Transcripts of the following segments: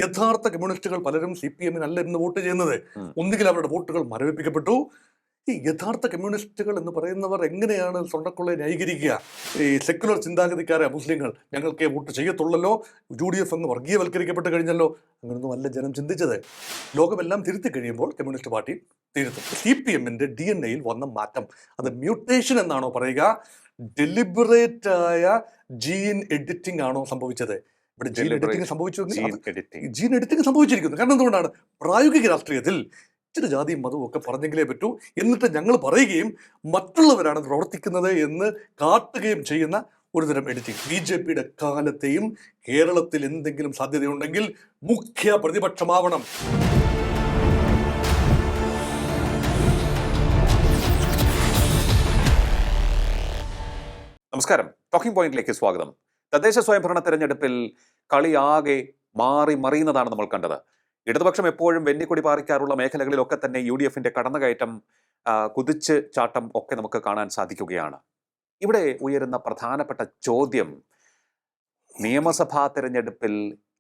യഥാർത്ഥ കമ്മ്യൂണിസ്റ്റുകൾ പലരും CPM അല്ല ഇന്ന് വോട്ട് ചെയ്യുന്നത്. ഒന്നുകിൽ അവരുടെ വോട്ടുകൾ മരവിപ്പിക്കപ്പെട്ടു. ഈ യഥാർത്ഥ കമ്മ്യൂണിസ്റ്റുകൾ എന്ന് പറയുന്നവർ എങ്ങനെയാണ് സ്വർണ്ണക്കൊള്ളയെ ന്യായീകരിക്കുക? ഈ സെക്യുലർ ചിന്താഗതിക്കാരെ മുസ്ലിങ്ങൾ ഞങ്ങൾക്ക് വോട്ട് ചെയ്യത്തുള്ളല്ലോ, UDF അങ്ങ് വർഗീയവൽക്കരിക്കപ്പെട്ട് കഴിഞ്ഞല്ലോ, അങ്ങനൊന്നും അല്ല ജനം ചിന്തിച്ചത്. ലോകമെല്ലാം തിരുത്തി കഴിയുമ്പോൾ കമ്മ്യൂണിസ്റ്റ് പാർട്ടി തിരുത്തും. CPMന്റെ DNA യിൽ വന്ന മാറ്റം, അത് മ്യൂട്ടേഷൻ എന്നാണോ പറയുക, ഡെലിബറേറ്റ് ആയ ജീൻ എഡിറ്റിംഗ് ആണോ സംഭവിച്ചത്? ഇവിടെ ജീൻ എഡിറ്റിംഗ് സംഭവിച്ചു, ജീൻ എഡിറ്റിംഗ് സംഭവിച്ചിരിക്കുന്നു. കാരണം എന്തുകൊണ്ടാണ്? പ്രായോഗിക രാഷ്ട്രീയത്തിൽ ഇച്ചിരി ജാതിയും മതവും ഒക്കെ പറഞ്ഞെങ്കിലേ പറ്റൂ, എന്നിട്ട് ഞങ്ങൾ പറയുകയും മറ്റുള്ളവരാണ് പ്രവർത്തിക്കുന്നത് എന്ന് കാട്ടുകയും ചെയ്യുന്ന ഒരുതരം എഡിറ്റിംഗ്. BJPയുടെ കാലത്തെയും കേരളത്തിൽ എന്തെങ്കിലും സാധ്യതയുണ്ടെങ്കിൽ മുഖ്യ പ്രതിപക്ഷമാവണം. നമസ്കാരം, ടോക്കിംഗ് പോയിന്റിലേക്ക് സ്വാഗതം. തദ്ദേശ സ്വയംഭരണ തെരഞ്ഞെടുപ്പിൽ കളിയാകെ മാറി മറിയുന്നതാണ് നമ്മൾ കണ്ടത്. ഇടതുപക്ഷം എപ്പോഴും വെന്നിക്കൊടി പാറിക്കാറുള്ള മേഖലകളിലൊക്കെ തന്നെ UDFന്റെ കടന്നുകയറ്റം, കുതിച്ച് ചാട്ടം ഒക്കെ നമുക്ക് കാണാൻ സാധിക്കുകയാണ്. ഇവിടെ ഉയരുന്ന പ്രധാനപ്പെട്ട ചോദ്യം, നിയമസഭാ തെരഞ്ഞെടുപ്പിൽ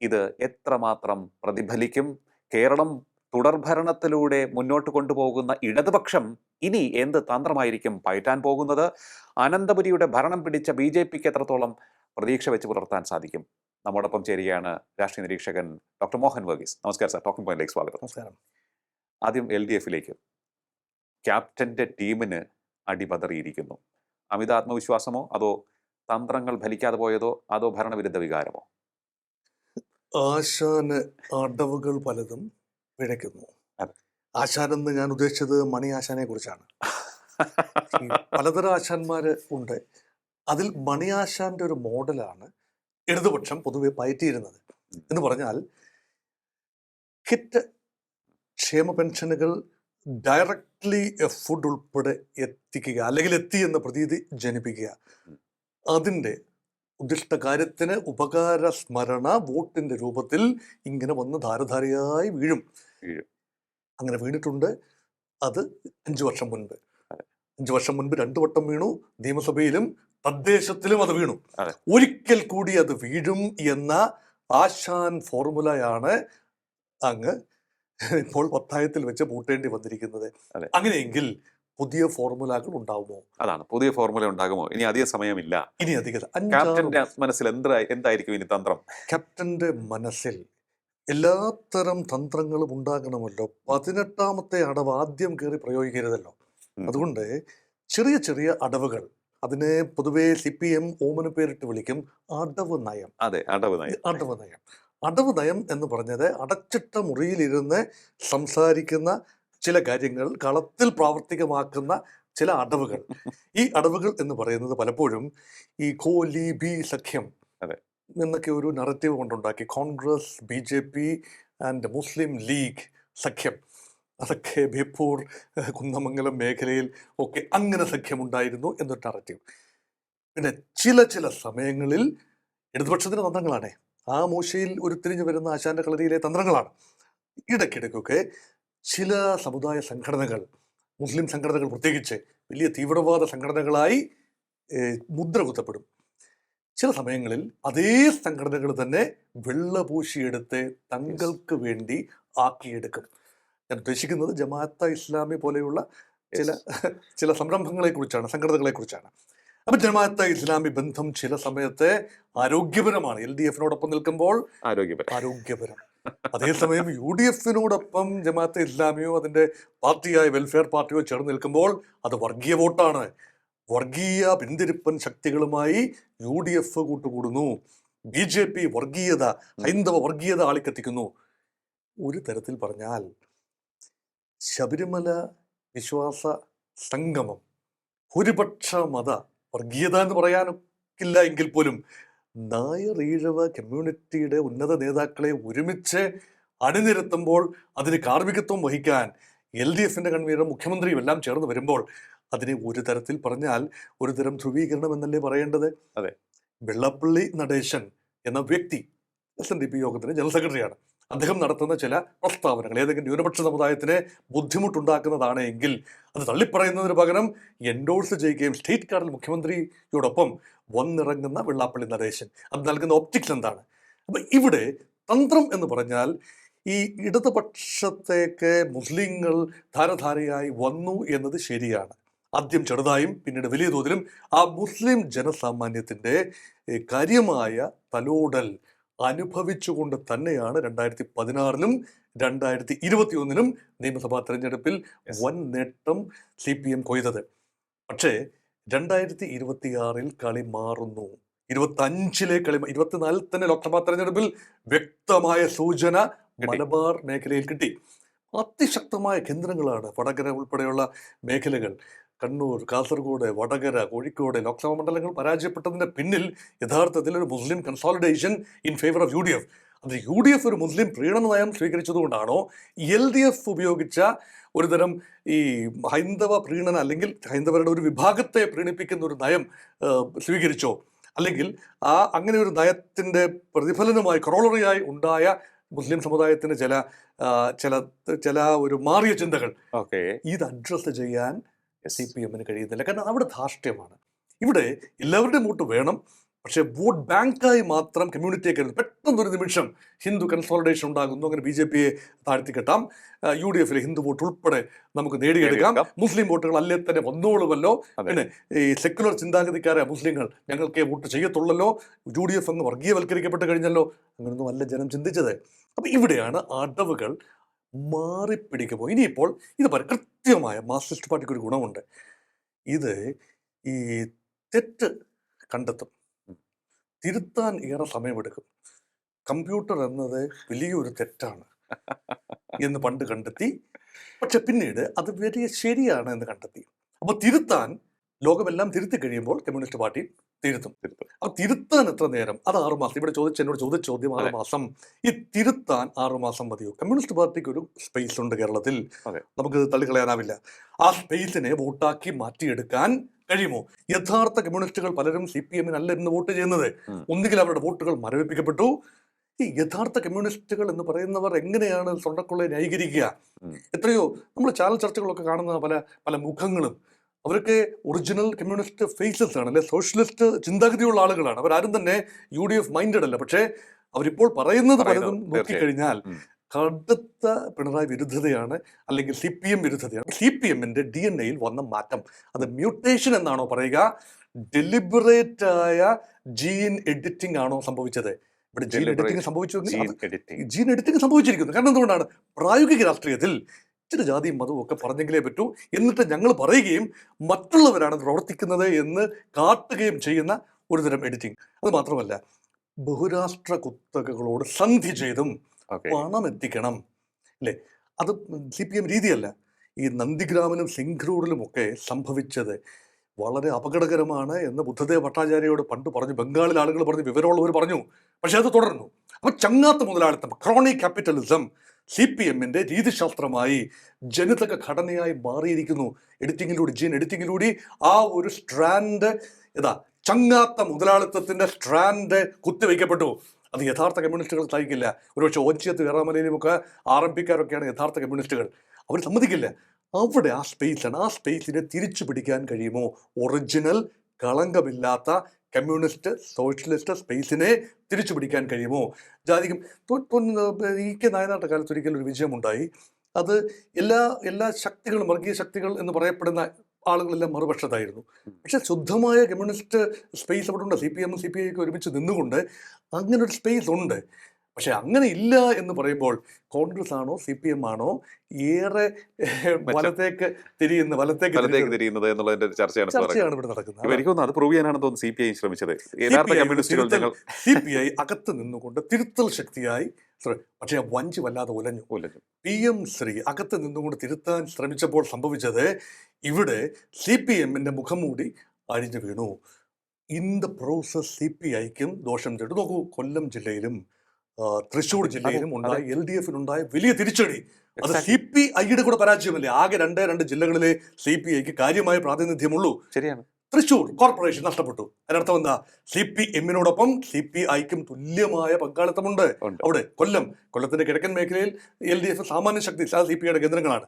ഇത് എത്രമാത്രം പ്രതിഫലിക്കും? കേരളം തുടർഭരണത്തിലൂടെ മുന്നോട്ട് കൊണ്ടുപോകുന്ന ഇടതുപക്ഷം ഇനി എന്ത് തന്ത്രമായിരിക്കും പയറ്റാൻ പോകുന്നത്? അനന്തപുരിയുടെ ഭരണം പിടിച്ച BJPക്ക് എത്രത്തോളം പ്രതീക്ഷ വെച്ച് പുലർത്താൻ സാധിക്കും? നമ്മോടൊപ്പം ചേരുകയാണ് രാഷ്ട്രീയ നിരീക്ഷകൻ ഡോക്ടർ മോഹൻ വർഗീസ്. നമസ്കാരം സാർ, ടോക്കിംഗ് പോയിന്റിലേക്ക് സ്വാഗതം. നമസ്കാരം. ആദ്യം LDFിലേക്ക്. ക്യാപ്റ്റന്റെ ടീമിന് അടിപതറിയിരിക്കുന്നു. അമിത ആത്മവിശ്വാസമോ, അതോ തന്ത്രങ്ങൾ ഫലിക്കാതെ പോയതോ, അതോ ഭരണവിരുദ്ധ വികാരമോ? ആശാന് അടവുകൾ പലതും പിഴയ്ക്കുന്നു. ആശാനെന്ന് ഞാൻ ഉദ്ദേശിച്ചത് മണി ആശാനെ കുറിച്ചാണ്. പലതരം ആശാന്മാര് ഉണ്ട്. അതിൽ മണി ആശാന്റെ ഒരു മോഡലാണ് ഇടതുപക്ഷം പൊതുവെ പയറ്റിയിരുന്നത്. എന്ന് പറഞ്ഞാൽ കിറ്റ്, ക്ഷേമ പെൻഷനുകൾ ഡയറക്ട്ലി ഫുഡ് ഉൾപ്പെടെ എത്തിക്കുക, അല്ലെങ്കിൽ എത്തി എന്ന പ്രതീതി ജനിപ്പിക്കുക. അതിൻ്റെ ഉദ്ദിഷ്ട കാര്യത്തിന് ഉപകാര സ്മരണ വോട്ടിന്റെ രൂപത്തിൽ ഇങ്ങനെ വന്ന് ധാരധാരയായി വീഴും. അങ്ങനെ വീണിട്ടുണ്ട്. അത് 5 വർഷം മുൻപ് 2 വട്ടം വീണു. നിയമസഭയിലും തദ്ദേശത്തിലും അത് വീണു. ഒരിക്കൽ കൂടി അത് വീഴും എന്ന ആശാൻ ഫോർമുലയാണ് അങ്ങ് ഇപ്പോൾ പത്തായത്തിൽ വെച്ച് പൂട്ടേണ്ടി വന്നിരിക്കുന്നത്. അങ്ങനെയെങ്കിൽ പുതിയ ഫോർമുലകൾ ഉണ്ടാകുമോ? അതാണ്, പുതിയ ഫോർമുല ഉണ്ടാകുമോ? ഇനി അധിക സമയമില്ല. ഇനി അധികം ക്യാപ്റ്റന്റെ മനസ്സിൽ എന്തായിരിക്കും ഇനി തന്ത്രം? ക്യാപ്റ്റന്റെ മനസ്സിൽ എല്ലാത്തരം തന്ത്രങ്ങളും ഉണ്ടാകണമല്ലോ. 18ാമത്തെ അടവ് ആദ്യം കയറി പ്രയോഗിക്കരുതല്ലോ. അതുകൊണ്ട് ചെറിയ ചെറിയ അടവുകൾ, അതിനെ പൊതുവെ CPM ഓമന പേരിട്ട് വിളിക്കും അടവ് നയം. അതെ, അടവ് നയം. അടവ് നയം എന്ന് പറഞ്ഞത് അടച്ചിട്ട മുറിയിലിരുന്ന് സംസാരിക്കുന്ന ചില കാര്യങ്ങൾ കളത്തിൽ പ്രാവർത്തികമാക്കുന്ന ചില അടവുകൾ. ഈ അടവുകൾ എന്ന് പറയുന്നത് പലപ്പോഴും ഈ കോലി-ബി സഖ്യം എന്നൊക്കെ ഒരു നറേറ്റീവ് കൊണ്ടുണ്ടാക്കി. കോൺഗ്രസ്, BJP ആൻഡ് മുസ്ലിം ലീഗ് സഖ്യം, അതൊക്കെ ബേപ്പൂർ, കുന്നമംഗലം മേഖലയിൽ ഒക്കെ അങ്ങനെ സഖ്യമുണ്ടായിരുന്നു എന്നൊരു നറേറ്റീവ്. പിന്നെ ചില സമയങ്ങളിൽ ഇടതുപക്ഷത്തിൻ്റെ തന്ത്രങ്ങളാണ് ആ മൂശയിൽ ഉരുത്തിരിഞ്ഞു വരുന്ന ആശാന്റെ കളരിയിലെ തന്ത്രങ്ങളാണ്. ഇടയ്ക്കിടയ്ക്കൊക്കെ ചില സമുദായ സംഘടനകൾ, മുസ്ലിം സംഘടനകൾ പ്രത്യേകിച്ച് വലിയ തീവ്രവാദ സംഘടനകളായി മുദ്ര കുത്തപ്പെടും. ചില സമയങ്ങളിൽ അതേ സംഘടനകൾ തന്നെ വെള്ളപൂശിയെടുത്ത് തങ്ങൾക്ക് വേണ്ടി ആക്കിയെടുക്കും. ഞാൻ ഉദ്ദേശിക്കുന്നത് ജമാഅത്തെ ഇസ്ലാമി പോലെയുള്ള ചില സംരംഭങ്ങളെ കുറിച്ചാണ്, സംഘടനകളെ കുറിച്ചാണ്. അപ്പൊ ജമാഅത്തെ ഇസ്ലാമി ബന്ധം ചില സമയത്ത് ആരോഗ്യപരമാണ്. LDFിനോടൊപ്പം നിൽക്കുമ്പോൾ ആരോഗ്യപരം. അതേസമയം UDFിനോടൊപ്പം ജമാഅത്തെ ഇസ്ലാമിയോ അതിന്റെ പാർട്ടിയായ വെൽഫെയർ പാർട്ടിയോ ചേർന്ന് നിൽക്കുമ്പോൾ അത് വർഗീയ വോട്ടാണ്. വർഗീയ പിന്തിരിപ്പൻ ശക്തികളുമായി UDF കൂട്ടുകൂടുന്നു. BJP വർഗീയത, ഹൈന്ദവ വർഗീയത ആളിക്കത്തിക്കുന്നു. ഒരു തരത്തിൽ പറഞ്ഞാൽ ശബരിമല വിശ്വാസ സംഗമം ഭൂരിപക്ഷ മത വർഗീയത എന്ന് പറയാനൊക്കില്ല എങ്കിൽ പോലും നായർ ഈഴവ കമ്മ്യൂണിറ്റിയുടെ ഉന്നത നേതാക്കളെ ഒരുമിച്ച് അണിനിരത്തുമ്പോൾ അതിന് കാർമ്മികത്വം വഹിക്കാൻ LDFന്റെ കൺവീനറും മുഖ്യമന്ത്രിയും എല്ലാം ചേർന്ന് വരുമ്പോൾ അതിനെ ഒരു തരത്തിൽ പറഞ്ഞാൽ ഒരു തരം ധ്രുവീകരണം എന്നല്ലേ പറയേണ്ടത്? അതെ. വെള്ളാപ്പള്ളി നടേശൻ എന്ന വ്യക്തി SNDP യോഗത്തിന്റെ ജനറൽ സെക്രട്ടറിയാണ്. അദ്ദേഹം നടത്തുന്ന ചില പ്രസ്താവനകൾ ഏതെങ്കിലും ന്യൂനപക്ഷ സമുദായത്തിന് ബുദ്ധിമുട്ടുണ്ടാക്കുന്നതാണ് എങ്കിൽ അത് തള്ളിപ്പറയുന്നതിന് പകരം എൻഡോഴ്സ് ചെയ്യുകയും സ്റ്റേറ്റ് കാർഡിൽ മുഖ്യമന്ത്രിയോടൊപ്പം വന്നിറങ്ങുന്ന വെള്ളാപ്പള്ളി നടേശൻ അത് നൽകുന്ന ഒപ്റ്റിക്സ് എന്താണ്? അപ്പം ഇവിടെ തന്ത്രം എന്ന് പറഞ്ഞാൽ ഈ ഇടതുപക്ഷത്തേക്ക് മുസ്ലിങ്ങൾ ധാരധാരയായി വന്നു എന്നത് ശരിയാണ്. ആദ്യം ചെറുതായും പിന്നീട് വലിയ തോതിലും ആ മുസ്ലിം ജനസാമാന്യത്തിൻ്റെ കാര്യമായ തലോടൽ അനുഭവിച്ചുകൊണ്ട് തന്നെയാണ് 2016-ലും 2021-ലും നിയമസഭാ തെരഞ്ഞെടുപ്പിൽ വൻ നേട്ടം CPM കൊയ്തത്. പക്ഷേ 2026-ൽ കളി മാറുന്നു. 25-ലെ കളി 24-ൽ തന്നെ ലോക്സഭാ തെരഞ്ഞെടുപ്പിൽ വ്യക്തമായ സൂചന മലബാർ മേഖലയിൽ കിട്ടി. അതിശക്തമായ കേന്ദ്രങ്ങളാണ് വടകര ഉൾപ്പെടെയുള്ള മേഖലകൾ. കണ്ണൂർ, കാസർഗോഡ്, വടകര, കോഴിക്കോട് ലോക്സഭാ മണ്ഡലങ്ങൾ പരാജയപ്പെട്ടതിൻ്റെ പിന്നിൽ യഥാർത്ഥത്തിൽ ഒരു Muslim consolidation in favour of UDF. അത് UDF ഒരു മുസ്ലിം പ്രീണന നയം സ്വീകരിച്ചതുകൊണ്ടാണോ, LDF ഉപയോഗിച്ച ഒരുതരം ഈ ഹൈന്ദവ പ്രീണന അല്ലെങ്കിൽ ഹൈന്ദവരുടെ ഒരു വിഭാഗത്തെ പ്രീണിപ്പിക്കുന്ന ഒരു നയം സ്വീകരിച്ചോ, അല്ലെങ്കിൽ അങ്ങനെ ഒരു നയത്തിൻ്റെ പ്രതിഫലനമായി കൊറോളറിയായി ഉണ്ടായ മുസ്ലിം സമുദായത്തിന് ചില ഒരു മാറിയ ചിന്തകൾ ഇത് അഡ്രസ്സ് ചെയ്യാൻ CPM-ന് കഴിയുന്നില്ല. കാരണം അവിടെ ധാർഷ്ട്യമാണ്. ഇവിടെ എല്ലാവരുടെയും വോട്ട് വേണം, പക്ഷേ വോട്ട് ബാങ്കായി മാത്രം കമ്മ്യൂണിറ്റിയെ കരുതും. പെട്ടെന്നൊരു നിമിഷം ഹിന്ദു കൺസോളിഡേഷൻ ഉണ്ടാകുന്നു, അങ്ങനെ BJP-യെ താഴ്ത്തിക്കെട്ടാം, UDF-ലെ ഹിന്ദു വോട്ട് ഉൾപ്പെടെ നമുക്ക് നേടിയെടുക്കാം, മുസ്ലിം വോട്ടുകൾ അല്ലേ തന്നെ വന്നോളുമല്ലോ, പിന്നെ ഈ സെക്യുലർ ചിന്താഗതിക്കാരെ മുസ്ലിങ്ങൾ ഞങ്ങൾക്ക് വോട്ട് ചെയ്യത്തുള്ളല്ലോ, UDF അങ്ങ് വർഗീയവൽക്കരിക്കപ്പെട്ട് കഴിഞ്ഞല്ലോ. അങ്ങനെയൊന്നും അല്ല ജനം ചിന്തിച്ചത്. അപ്പം ഇവിടെയാണ് അടവുകൾ മാറിപ്പിടിക്കുമ്പോൾ ഇനിയിപ്പോൾ ഇത് കൃത്യമായ മാർക്സിസ്റ്റ് പാർട്ടിക്ക് ഒരു ഗുണമുണ്ട്. ഇത് ഈ തെറ്റ് കണ്ടെത്തും, തിരുത്താൻ ഏറെ സമയമെടുക്കും. കമ്പ്യൂട്ടർ എന്നത് വലിയൊരു തെറ്റാണ് എന്ന് പണ്ട് കണ്ടെത്തി, പക്ഷെ പിന്നീട് അത് വലിയ ശരിയാണ് എന്ന് കണ്ടെത്തി. അപ്പോൾ തിരുത്താൻ ലോകമെല്ലാം തിരുത്തി കഴിയുമ്പോൾ കമ്മ്യൂണിസ്റ്റ് പാർട്ടി തിരുത്തും. അപ്പോൾ തിരുത്താൻ എത്ര നേരം? അത് 6 മാസം. ഇവിടെ എന്നോട് ചോദിച്ച ചോദ്യം 6 മാസം. ഈ തിരുത്താൻ 6 മാസം മതിയോ? കമ്മ്യൂണിസ്റ്റ് പാർട്ടിക്ക് ഒരു സ്പേസ് ഉണ്ട് കേരളത്തിൽ, നമുക്ക് തള്ളിക്കളയാനാവില്ല. ആ സ്പേസിനെ വോട്ടാക്കി മാറ്റിയെടുക്കാൻ കഴിയുമോ? യഥാർത്ഥ കമ്മ്യൂണിസ്റ്റുകൾ പലരും CPM-ന് അല്ല ഇന്ന് വോട്ട് ചെയ്യുന്നത്. ഒന്നുകിൽ അവരുടെ വോട്ടുകൾ മരവിപ്പിക്കപ്പെട്ടു. ഈ യഥാർത്ഥ കമ്മ്യൂണിസ്റ്റുകൾ എന്ന് പറയുന്നവർ എങ്ങനെയാണ് സ്വർണ്ണക്കൊള്ളയെ ന്യായീകരിക്കുക? എത്രയോ നമ്മൾ ചാനൽ ചർച്ചകളൊക്കെ കാണുന്ന പല മുഖങ്ങളും അവരൊക്കെ ഒറിജിനൽ കമ്മ്യൂണിസ്റ്റ് ഫേസസ് ആണ്, അല്ലെ സോഷ്യലിസ്റ്റ് ചിന്താഗതിയുള്ള ആളുകളാണ്. അവരാരും തന്നെ UDF മൈൻഡഡ് അല്ല. പക്ഷേ അവരിപ്പോൾ പറയുന്നത് പലതും നോക്കിക്കഴിഞ്ഞാൽ കടുത്ത പിണറായി വിരുദ്ധതയാണ്, അല്ലെങ്കിൽ CPM വിരുദ്ധതയാണ്. CPM-ന്റെ DNA-യിൽ വന്ന മാറ്റം, അത് മ്യൂട്ടേഷൻ എന്നാണോ പറയുക, ഡെലിബറേറ്റ് ആയ ജീൻ എഡിറ്റിംഗ് ആണോ സംഭവിച്ചത്? ഇവിടെ ജീൻ എഡിറ്റിംഗ് സംഭവിച്ചിരിക്കുന്നു. കാരണം എന്തുകൊണ്ടാണ്? പ്രായോഗിക രാഷ്ട്രീയത്തിൽ ഇച്ചിരി ജാതിയും മതവും ഒക്കെ പറഞ്ഞെങ്കിലേ പറ്റൂ, എന്നിട്ട് ഞങ്ങൾ പറയുകയും മറ്റുള്ളവരാണ് പ്രവർത്തിക്കുന്നത് എന്ന് കാട്ടുകയും ചെയ്യുന്ന ഒരുതരം എഡിറ്റിംഗ്. അത് മാത്രമല്ല, ബഹുരാഷ്ട്ര കുത്തകകളോട് സന്ധി ചെയ്തും പണം എത്തിക്കണം, അല്ലേ? അത് CPM രീതിയല്ല. ഈ നന്ദിഗ്രാമിലും സിംഘ്രൂഡിലും ഒക്കെ സംഭവിച്ചത് വളരെ അപകടകരമാണ് എന്ന് ബുദ്ധദേവ് ഭട്ടാചാര്യയോട് പണ്ട് പറഞ്ഞു, ബംഗാളിൽ ആളുകൾ പറഞ്ഞു, വിവരമുള്ളവർ പറഞ്ഞു. പക്ഷെ അത് തുടർന്നു. അപ്പോൾ ചങ്ങാത്ത മുതലാളിത്തം, ക്രോണി ക്യാപിറ്റലിസം CPM-ന്റെ രീതിശാസ്ത്രമായി ജനിതക ഘടനയായി മാറിയിരിക്കുന്നു. ജീൻ എഡിറ്റിങ്ങിലൂടെ ആ ഒരു സ്ട്രാൻഡ്, ചങ്ങാത്ത മുതലാളിത്തത്തിന്റെ സ്ട്രാൻഡ് കുത്തിവയ്ക്കപ്പെട്ടു. അത് യഥാർത്ഥ കമ്മ്യൂണിസ്റ്റുകൾ സഹിക്കില്ല. ഒരുപക്ഷെ ഓച്ചിയത്ത് വേറാമലയിലുമൊക്കെ RMP-ക്കാരൊക്കെയാണ് യഥാർത്ഥ കമ്മ്യൂണിസ്റ്റുകൾ. അവർ സമ്മതിക്കില്ല. അവിടെ ആ സ്പേസാണ്. ആ സ്പേസിനെ തിരിച്ചു പിടിക്കാൻ കഴിയുമോ? ഒറിജിനൽ കളങ്കമില്ലാത്ത കമ്മ്യൂണിസ്റ്റ് സോഷ്യലിസ്റ്റ് സ്പേസിനെ തിരിച്ചു പിടിക്കാൻ കഴിയുമോ? ജാതിക്കും EK നായനാരുടെ കാലത്ത് ഒരിക്കലും ഒരു വിജയമുണ്ടായി. അത് എല്ലാ ശക്തികളും, വർഗീയ ശക്തികൾ എന്ന് പറയപ്പെടുന്ന ആളുകളെല്ലാം മറുപക്ഷത്തായിരുന്നു. പക്ഷെ ശുദ്ധമായ കമ്മ്യൂണിസ്റ്റ് സ്പേസ് അവിടെ ഉണ്ട്. CPM-ഉം CPI-യൊക്കെ ഒരുമിച്ച് നിന്നുകൊണ്ട് അങ്ങനെ ഒരു സ്പേസ് ഉണ്ട്. പക്ഷെ അങ്ങനെ ഇല്ല എന്ന് പറയുമ്പോൾ കോൺഗ്രസ് ആണോ CPM ആണോ ഏറെ വലത്തേക്ക് തിരിയുന്നത് എന്നുള്ളതിന്റെ ചർച്ചയാണ് ഇവിടെ നടക്കുന്നത്. എനിക്കൊന്ന് അത് പ്രൂവ് ചെയ്യാനാണ് തോന്നുന്നു CPI ശ്രമിച്ചത്. CPI അകത്ത് നിന്നുകൊണ്ട് തിരുത്തൽ ശക്തിയായി, പക്ഷെ വഞ്ചി വല്ലാതെ ഉലഞ്ഞു. PM ശ്രീ അകത്ത് നിന്നുകൊണ്ട് തിരുത്താൻ ശ്രമിച്ചപ്പോൾ സംഭവിച്ചത്, ഇവിടെ CPM-ന്റെ മുഖംമൂടി അഴിഞ്ഞു വീണു. ഇൻ ദ പ്രോസസ് CPI-ക്കും ദോഷം ചെയ്തു. നോക്കൂ, കൊല്ലം ജില്ലയിലും തൃശ്ശൂർ ജില്ലയിലും ഉണ്ടായ LDF-നുണ്ടായ വലിയ തിരിച്ചടി, അത് CPI-യുടെ കൂടെ പരാജയമല്ലേ. ആകെ 2 ജില്ലകളിലെ CPI-ക്ക് കാര്യമായ പ്രാതിനിധ്യമുള്ളൂ. ശരിയാണ്. തൃശ്ശൂർ കോർപ്പറേഷൻ നഷ്ടപ്പെട്ടു. അതിനർത്ഥം എന്താ? CPM-നോടൊപ്പം CPI-ക്കും തുല്യമായ പങ്കാളിത്തമുണ്ട് അവിടെ. കൊല്ലത്തിന്റെ കിഴക്കൻ മേഖലയിൽ LDF സാമാന്യ ശക്തി CPI-യുടെ കേന്ദ്രങ്ങളാണ്.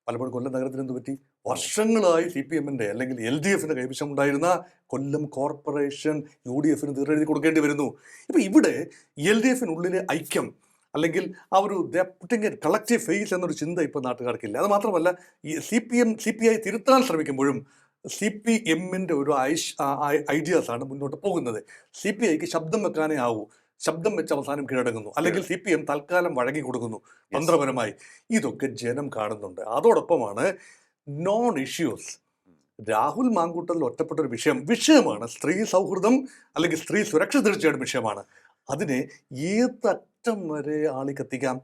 പലപ്പോഴും കൊല്ലം നഗരത്തിൽ എന്ത് പറ്റി? വർഷങ്ങളായി CPM-ന്റെ അല്ലെങ്കിൽ LDF-ന്റെ കൈവശമുണ്ടായിരുന്ന കൊല്ലം കോർപ്പറേഷൻ UDF-ന് തീരെഴുതി കൊടുക്കേണ്ടി വരുന്നു. ഇപ്പൊ ഇവിടെ LDF-നുള്ളിലെ ഐക്യം അല്ലെങ്കിൽ ആ ഒരു കളക്റ്റീവ് ഫേസ് എന്നൊരു ചിന്ത ഇപ്പൊ നാട്ടുകാർക്കില്ല. അത് മാത്രമല്ല, ഈ CPI തിരുത്താൻ ശ്രമിക്കുമ്പോഴും CPM-ന്റെ ഒരു ഐഡിയാസാണ് മുന്നോട്ട് പോകുന്നത്. CPIക്ക് ശബ്ദം വെക്കാനേ ആവൂ, ശബ്ദം വെച്ച് അവസാനം കീഴടങ്ങുന്നു, അല്ലെങ്കിൽ CPM തൽക്കാലം വഴങ്ങി കൊടുക്കുന്നു തന്ത്രപരമായി. ഇതൊക്കെ ജനം കാണുന്നുണ്ട്. അതോടൊപ്പമാണ് നോൺ ഇഷ്യൂസ്. രാഹുൽ മാങ്കൂട്ടത്തിൽ ഒറ്റപ്പെട്ട ഒരു വിഷയമാണ് സ്ത്രീ സൗഹൃദം അല്ലെങ്കിൽ സ്ത്രീ സുരക്ഷ. തീർച്ചയായിട്ടും വിഷയമാണ്. അതിനെ ഏതറ്റം വരെ ആളിക്കത്തിക്കാം.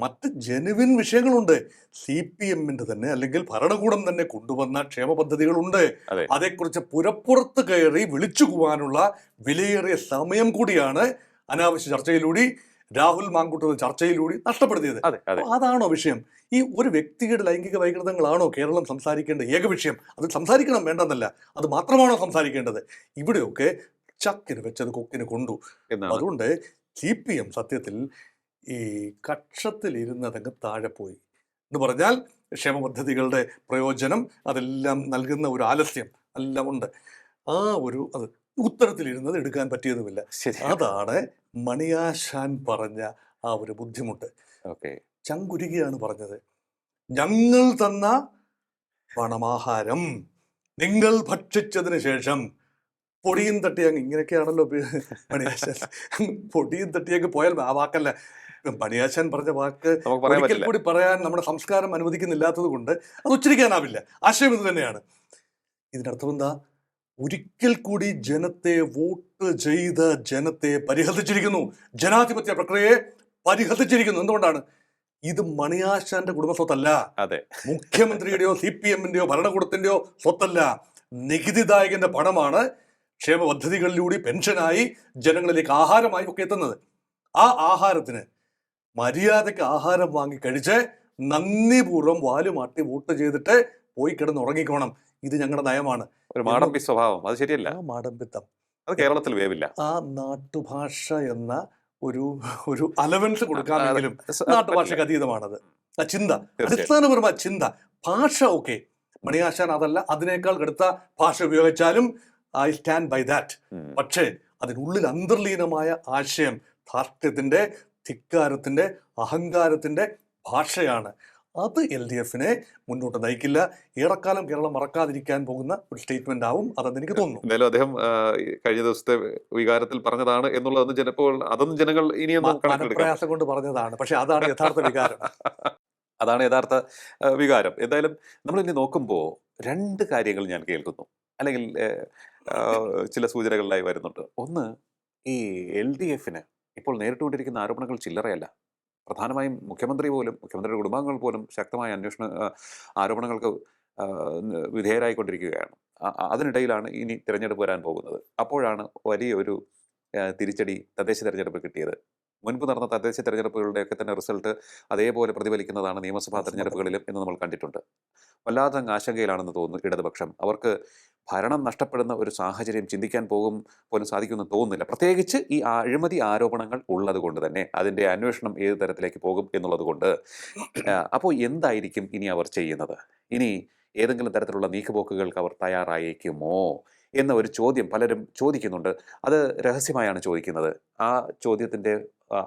മറ്റ് ജെനുവിൻ വിഷയങ്ങളുണ്ട്. CPM-ന്റെ തന്നെ അല്ലെങ്കിൽ ഭരണകൂടം തന്നെ കൊണ്ടുവന്ന ക്ഷേമ പദ്ധതികളുണ്ട്. അതേക്കുറിച്ച് പുരപ്പുറത്ത് കയറി വിളിച്ചു പോകാനുള്ള വിലയേറിയ സമയം കൂടിയാണ് അനാവശ്യ ചർച്ചയിലൂടെ രാഹുൽ മാങ്കൂട്ടത്തിൽ ചർച്ചയിലൂടെ നഷ്ടപ്പെടുത്തിയത്. അതാണോ വിഷയം? ഈ ഒരു വ്യക്തിയുടെ ലൈംഗിക വൈകൃതങ്ങളാണോ കേരളം സംസാരിക്കേണ്ട ഏക വിഷയം? അത് സംസാരിക്കണം, വേണ്ടെന്നല്ല, അത് മാത്രമാണോ സംസാരിക്കേണ്ടത്? ഇവിടെയൊക്കെ ചക്കിന് വെച്ചത് കൊക്കിന് കൊണ്ടു. അതുകൊണ്ട് CPM സത്യത്തിൽ ഈ കക്ഷത്തിലിരുന്നതങ്ങ് താഴെ പോയി എന്ന് പറഞ്ഞാൽ, ക്ഷേമ പദ്ധതികളുടെ പ്രയോജനം അതെല്ലാം നൽകുന്ന ഒരു ആലസ്യം എല്ലാം ഉണ്ട്. അത് ഉത്തരത്തിലിരുന്നത് എടുക്കാൻ പറ്റിയതുമില്ല. അതാണ് മണിയാശാൻ പറഞ്ഞ ആ ഒരു ബുദ്ധിമുട്ട്. ചങ്കുരുകിയാണ് പറഞ്ഞത്. ഞങ്ങൾ തന്ന പണമാഹാരം നിങ്ങൾ ഭക്ഷിച്ചതിന് ശേഷം പൊടിയും തട്ടിയങ്ങ്, ഇങ്ങനെയൊക്കെയാണല്ലോ മണിയാശാൻ. പൊടിയും തട്ടിയങ്ങ് പോയാൽ ആ വാക്കല്ല, മണിയാശാൻ പറഞ്ഞ വാക്ക് ഒരിക്കൽ കൂടി പറയാൻ നമ്മുടെ സംസ്കാരം അനുവദിക്കുന്നില്ലാത്തത് കൊണ്ട് അത് ഉച്ചരിക്കാനാവില്ല. ആശയം ഇത് തന്നെയാണ്. ഇതിനർത്ഥം എന്താ? ഒരിക്കൽ കൂടി ജനത്തെ വോട്ട് ചെയ്ത ജനത്തെ പരിഹസിച്ചിരിക്കുന്നു, ജനാധിപത്യ പ്രക്രിയയെ പരിഹസിച്ചിരിക്കുന്നു. എന്തുകൊണ്ടാണ്? ഇത് മണിയാശാന്റെ കുടുംബ സ്വത്തല്ല, മുഖ്യമന്ത്രിയുടെയോ CPM-ന്റെയോ ഭരണകൂടത്തിന്റെയോ സ്വത്തല്ല. നികുതിദായകന്റെ പണമാണ് ക്ഷേമ പദ്ധതികളിലൂടെ പെൻഷനായി ജനങ്ങളിലേക്ക് ആഹാരമായി ഒക്കെ എത്തുന്നത്. ആ ആഹാരത്തിന് മര്യാദയ്ക്ക് ആഹാരം വാങ്ങി കഴിച്ച് നന്ദിപൂർവ്വം വാലുമാട്ടി വോട്ട് ചെയ്തിട്ട് പോയി കിടന്ന് ഉറങ്ങിക്കോണം. ഇത് ഞങ്ങളുടെ നയമാണ്. ഒരു മാടമ്പി സ്വഭാവം, അത് ശരിയല്ല. ആ മാടമ്പിത്തം അത് കേരളത്തിൽ വേവില്ല. ആ നാട്ടുഭാഷ എന്ന ഒരു അലവൻസ് കൊടുക്കാമെങ്കിലും നാട്ടുഭാഷയ്ക്ക് അതീതമാണത്. ആ ചിന്ത, അടിസ്ഥാനപരമായ ചിന്ത, ഭാഷ. ഓക്കെ, മണിയാശാൻ അതല്ല, അതിനേക്കാൾ കടുത്ത ഭാഷ ഉപയോഗിച്ചാലും ഐ സ്റ്റാൻഡ് ബൈ ദാറ്റ്. പക്ഷേ അതിനുള്ളിൽ അന്തർലീനമായ ആശയം ധാർഷ്ട്യത്തിന്റെ, ധിക്കാരത്തിന്റെ, അഹങ്കാരത്തിന്റെ ഭാഷയാണ്. അത് LDF-നെ മുന്നോട്ട് നയിക്കില്ല. ഏറെക്കാലം കേരളം മറക്കാതിരിക്കാൻ പോകുന്ന ഒരു സ്റ്റേറ്റ്മെന്റ് ആവും അതെന്ന് എനിക്ക് തോന്നുന്നു. എന്തായാലും അദ്ദേഹം കഴിഞ്ഞ ദിവസത്തെ വികാരത്തിൽ പറഞ്ഞതാണ് എന്നുള്ളത് അതൊന്നും ജനങ്ങൾ ഇനിയൊന്നും പ്രയാസം കൊണ്ട് പറഞ്ഞതാണ്. പക്ഷെ അതാണ് യഥാർത്ഥ വികാരം. അതാണ് യഥാർത്ഥ വികാരം. എന്തായാലും നമ്മൾ ഇനി നോക്കുമ്പോൾ രണ്ട് കാര്യങ്ങൾ ഞാൻ കേൾക്കുന്നു, അല്ലെങ്കിൽ ചില സൂചനകളിലായി വരുന്നുണ്ട്. ഒന്ന്, ഈ LDF-ന് ഇപ്പോൾ നേരിട്ടുകൊണ്ടിരിക്കുന്ന ആരോപണങ്ങൾ ചില്ലറയല്ല. പ്രധാനമായും മുഖ്യമന്ത്രിയുടെ കുടുംബാംഗങ്ങൾ പോലും ശക്തമായ ആരോപണങ്ങൾക്ക് വിധേയരായിക്കൊണ്ടിരിക്കുകയാണ്. അതിനിടയിലാണ് ഇനി തിരഞ്ഞെടുപ്പ് വരാൻ പോകുന്നത്. അപ്പോഴാണ് വലിയൊരു തിരിച്ചടി തദ്ദേശ തെരഞ്ഞെടുപ്പ് കിട്ടിയത്. മുൻപ് നടന്ന തദ്ദേശ തെരഞ്ഞെടുപ്പുകളുടെയൊക്കെ തന്നെ റിസൾട്ട് അതേപോലെ പ്രതിഫലിക്കുന്നതാണ് നിയമസഭാ തെരഞ്ഞെടുപ്പുകളിലും എന്ന് നമ്മൾ കണ്ടിട്ടുണ്ട്. വല്ലാതെ ആശങ്കയിലാണെന്ന് തോന്നുന്നു ഇടതുപക്ഷം. അവർക്ക് ഭരണം നഷ്ടപ്പെടുന്ന ഒരു സാഹചര്യം ചിന്തിക്കാൻ പോലും സാധിക്കുമെന്ന് തോന്നുന്നില്ല. പ്രത്യേകിച്ച് ഈ അഴിമതി ആരോപണങ്ങൾ ഉള്ളത് കൊണ്ട് തന്നെ അതിൻ്റെ അന്വേഷണം ഏത് തരത്തിലേക്ക് പോകും എന്നുള്ളത് കൊണ്ട്. അപ്പോൾ എന്തായിരിക്കും ഇനി അവർ ചെയ്യുന്നത്? ഇനി ഏതെങ്കിലും തരത്തിലുള്ള നീക്കുപോക്കുകൾക്ക് അവർ തയ്യാറായേക്കുമോ എന്ന ഒരു ചോദ്യം പലരും ചോദിക്കുന്നുണ്ട്. അത് രഹസ്യമായാണ് ചോദിക്കുന്നത്. ആ ചോദ്യത്തിൻ്റെ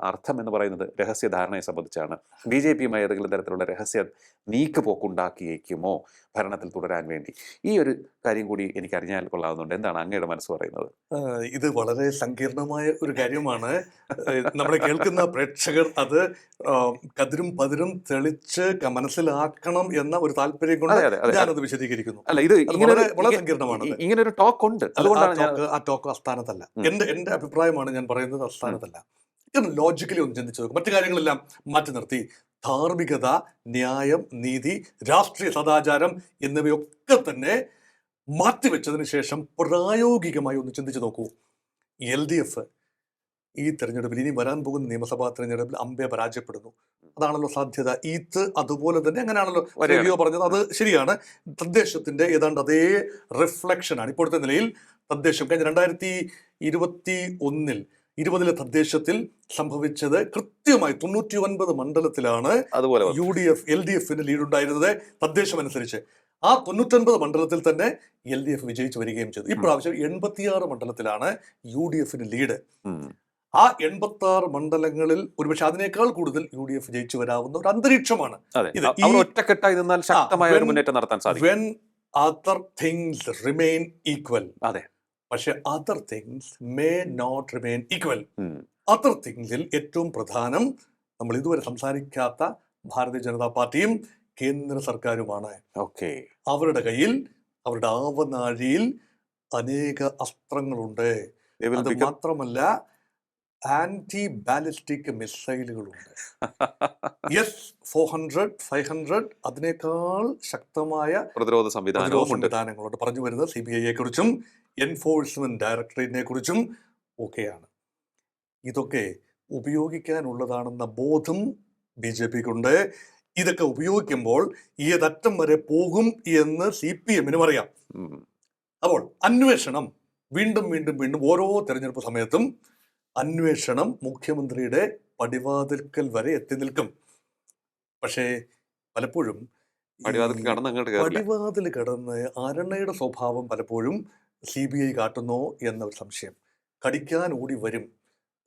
അർത്ഥം എന്ന് പറയുന്നത് രഹസ്യധാരണയെ സംബന്ധിച്ചാണ്. BJP-യുമായി ഏതെങ്കിലും തരത്തിലുള്ള രഹസ്യ നീക്കുപോക്കുണ്ടാക്കിയേക്കുമോ ഭരണത്തിൽ തുടരാൻ വേണ്ടി? ഈ ഒരു കാര്യം കൂടി എനിക്ക് അറിഞ്ഞാൽ കൊള്ളാവുന്നുണ്ട്. എന്താണ് അങ്ങയുടെ മനസ്സ് പറയുന്നത്? ഇത് വളരെ സങ്കീർണമായ ഒരു കാര്യമാണ്. നമ്മളെ കേൾക്കുന്ന പ്രേക്ഷകർ അത് കതിരും പതിരും തെളിച്ച് മനസ്സിലാക്കണം എന്ന ഒരു താല്പര്യം കൊണ്ട് ഞാനത് വിശദീകരിക്കുന്നു. അല്ല, ഇത് വളരെ സങ്കീർണമാണ്. ഇങ്ങനെ ഒരു ടോക്ക് ഉണ്ട്, അതുകൊണ്ടാണ് ആ ടോക്ക് അസ്ഥാനത്തല്ല. എന്റെ അഭിപ്രായമാണ് ഞാൻ പറയുന്നത്, അസ്ഥാനത്തല്ല. ലോജിക്കലി ഒന്ന് ചിന്തിച്ചു നോക്കും. മറ്റു കാര്യങ്ങളെല്ലാം മാറ്റി നിർത്തി ധാർമ്മികത, ന്യായം, നീതി, രാഷ്ട്രീയ സദാചാരം എന്നിവയൊക്കെ തന്നെ മാറ്റിവെച്ചതിന് ശേഷം പ്രായോഗികമായി ഒന്ന് ചിന്തിച്ചു നോക്കൂ. LDF ഈ തെരഞ്ഞെടുപ്പിൽ, ഇനി വരാൻ പോകുന്ന നിയമസഭാ തെരഞ്ഞെടുപ്പിൽ അമ്പെ പരാജയപ്പെടുന്നു. അതാണല്ലോ സാധ്യത. അതുപോലെ തന്നെ അങ്ങനെയാണല്ലോ പറഞ്ഞത്. അത് ശരിയാണ്. തദ്ദേശത്തിന്റെ ഏതാണ്ട് അതേ റിഫ്ലക്ഷനാണ് ഇപ്പോഴത്തെ നിലയിൽ തദ്ദേശം. കഴിഞ്ഞ 2021 20 തദ്ദേശത്തിൽ സംഭവിച്ചത് കൃത്യമായി 99 മണ്ഡലത്തിലാണ് അതുപോലെ വന്നു. LDF ലീഡ് ഉണ്ടായിരുന്നത് തദ്ദേശമനുസരിച്ച്. ആ 99 മണ്ഡലത്തിൽ തന്നെ LDF വിജയിച്ചു വരികയും ചെയ്തു. ഇപ്രാവശ്യം 86 മണ്ഡലത്തിലാണ് UDF ലീഡ്. ആ 86 മണ്ഡലങ്ങളിൽ ഒരുപക്ഷെ അതിനേക്കാൾ കൂടുതൽ UDF ജയിച്ചു വരാവുന്ന ഒരു അന്തരീക്ഷമാണ് ഇത്. ഒറ്റക്കെട്ടായി നിന്നാൽ ശക്തമായ ഒരു മുന്നേറ്റം നടത്താൻ സാധിക്കും. When other things remain equal. അതെ. പക്ഷെ other things may not remain equal. other thingsൽ ഏറ്റവും പ്രധാനം നമ്മൾ ഇതുവരെ സംസാരിക്കാത്ത ഭാരതീയ ജനതാ പാർട്ടിയും കേന്ദ്ര സർക്കാരുമാണ്. ഓക്കെ. അവരുടെ കയ്യിൽ, അവരുടെ ആവനാഴിയിൽ അനേക അസ്ത്രങ്ങളുണ്ട്. അത് മാത്രമല്ല ആന്റി ബാലിസ്റ്റിക് മിസൈലുകളുണ്ട്. S-400, 500 അതിനേക്കാൾ ശക്തമായ പ്രതിരോധ സംവിധാനങ്ങളുണ്ട്. പറഞ്ഞു വരുന്നത് CBI കുറിച്ചും എൻഫോഴ്സ്മെന്റ് ഡയറക്ടറേറ്റിനെ കുറിച്ചും ഒക്കെയാണ്. ഇതൊക്കെ ഉപയോഗിക്കാനുള്ളതാണെന്ന ബോധം BJPക്കുണ്ട്. ഇതൊക്കെ ഉപയോഗിക്കുമ്പോൾ ഏതറ്റം വരെ പോകും എന്ന് CPM അറിയാം. അപ്പോൾ അന്വേഷണം വീണ്ടും വീണ്ടും വീണ്ടും ഓരോ തെരഞ്ഞെടുപ്പ് സമയത്തും അന്വേഷണം മുഖ്യമന്ത്രിയുടെ പടിവാതിൽക്കൽ വരെ എത്തി നിൽക്കും. പക്ഷേ പലപ്പോഴും പടിവാതിൽ കടന്ന് അരണയുടെ സ്വഭാവം പലപ്പോഴും CBI കാട്ടുന്നോ എന്നൊരു സംശയം. കടിക്കാൻ ഓടി വരും,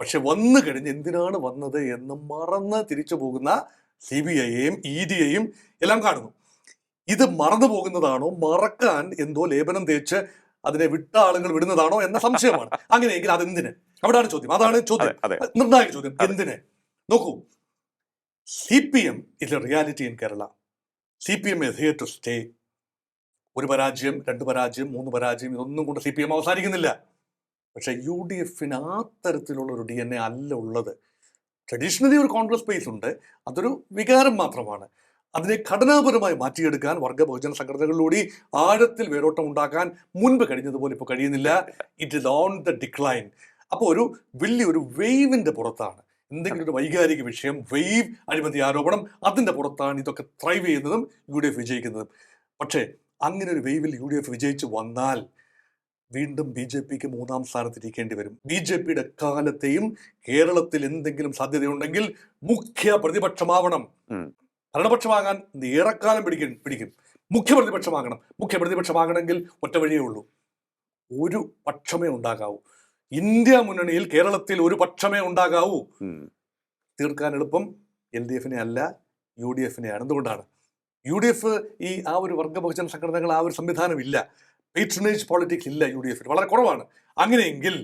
പക്ഷെ വന്നു കഴിഞ്ഞ് എന്തിനാണ് വന്നത് എന്ന് മറന്ന് തിരിച്ചു പോകുന്ന CBIയെയും EDയെയും എല്ലാം കാണുന്നു. ഇത് മറന്നു പോകുന്നതാണോ, മറക്കാൻ എന്തോ ലേപനം തേച്ച് അതിനെ വിട്ട ആളുകൾ വിടുന്നതാണോ എന്ന സംശയമാണ്. അങ്ങനെയെങ്കിൽ അതെന്തിന്? അവിടെയാണ് ചോദ്യം. അതാണ് ചോദ്യം, നിർണായക ചോദ്യം. എന്തിന്? നോക്കൂ, CPM is a reality in Kerala. CPM is here to stay. ഒരു പരാജയം, 2 പരാജയം, 3 പരാജയം, ഇതൊന്നും കൊണ്ട് CPM അവസാനിക്കുന്നില്ല. പക്ഷെ UDFന് ആ തരത്തിലുള്ള ഒരു DNA അല്ല ഉള്ളത്. ട്രഡീഷണലി ഒരു കോൺഗ്രസ് സ്പേസ് ഉണ്ട്, അതൊരു വികാരം മാത്രമാണ്. അതിനെ ഘടനാപരമായി മാറ്റിയെടുക്കാൻ വർഗ ബഹുജന സംഘടനകളിലൂടെ ആഴത്തിൽ വേരോട്ടം ഉണ്ടാക്കാൻ മുൻപ് കഴിഞ്ഞതുപോലെ ഇപ്പോൾ കഴിയുന്നില്ല. It is on the decline. അപ്പോൾ ഒരു വലിയൊരു വേവിന്റെ പുറത്താണ് എന്തെങ്കിലും ഒരു വൈകാരിക വിഷയം, വേവ്, അഴിമതി ആരോപണം, അതിന്റെ പുറത്താണ് ഇതൊക്കെ ത്രൈവ് ചെയ്യുന്നതും UDF വിജയിക്കുന്നതും. പക്ഷേ അങ്ങനെ ഒരു വേവിൽ UDF വിജയിച്ചു വന്നാൽ വീണ്ടും BJPക്ക് 3ാം സ്ഥാനത്തിരിക്കേണ്ടി വരും. BJPയുടെ കാലത്തെയും കേരളത്തിൽ എന്തെങ്കിലും സാധ്യതയുണ്ടെങ്കിൽ മുഖ്യ പ്രതിപക്ഷമാവണം. ഭരണപക്ഷമാകാൻ ഏറെക്കാലം പിടിക്കും. മുഖ്യ പ്രതിപക്ഷമാകണമെങ്കിൽ ഒറ്റ വഴിയേ ഉള്ളൂ, ഒരു പക്ഷമേ ഉണ്ടാകാവൂ. ഇന്ത്യ മുന്നണിയിൽ കേരളത്തിൽ ഒരു പക്ഷമേ ഉണ്ടാകാവൂ. തീർക്കാൻ എളുപ്പം LDFനെ അല്ല, UDFനെയാണ്. എന്തുകൊണ്ടാണ്? UDF ആ ഒരു വർഗ ബഹുജന സംഘടനകൾ ആ ഒരു സംവിധാനം ഇല്ല. പേട്രണേജ് പോളിറ്റിക്സ് ഇല്ല UDFന്, വളരെ കുറവാണ്. അങ്ങനെയെങ്കിൽ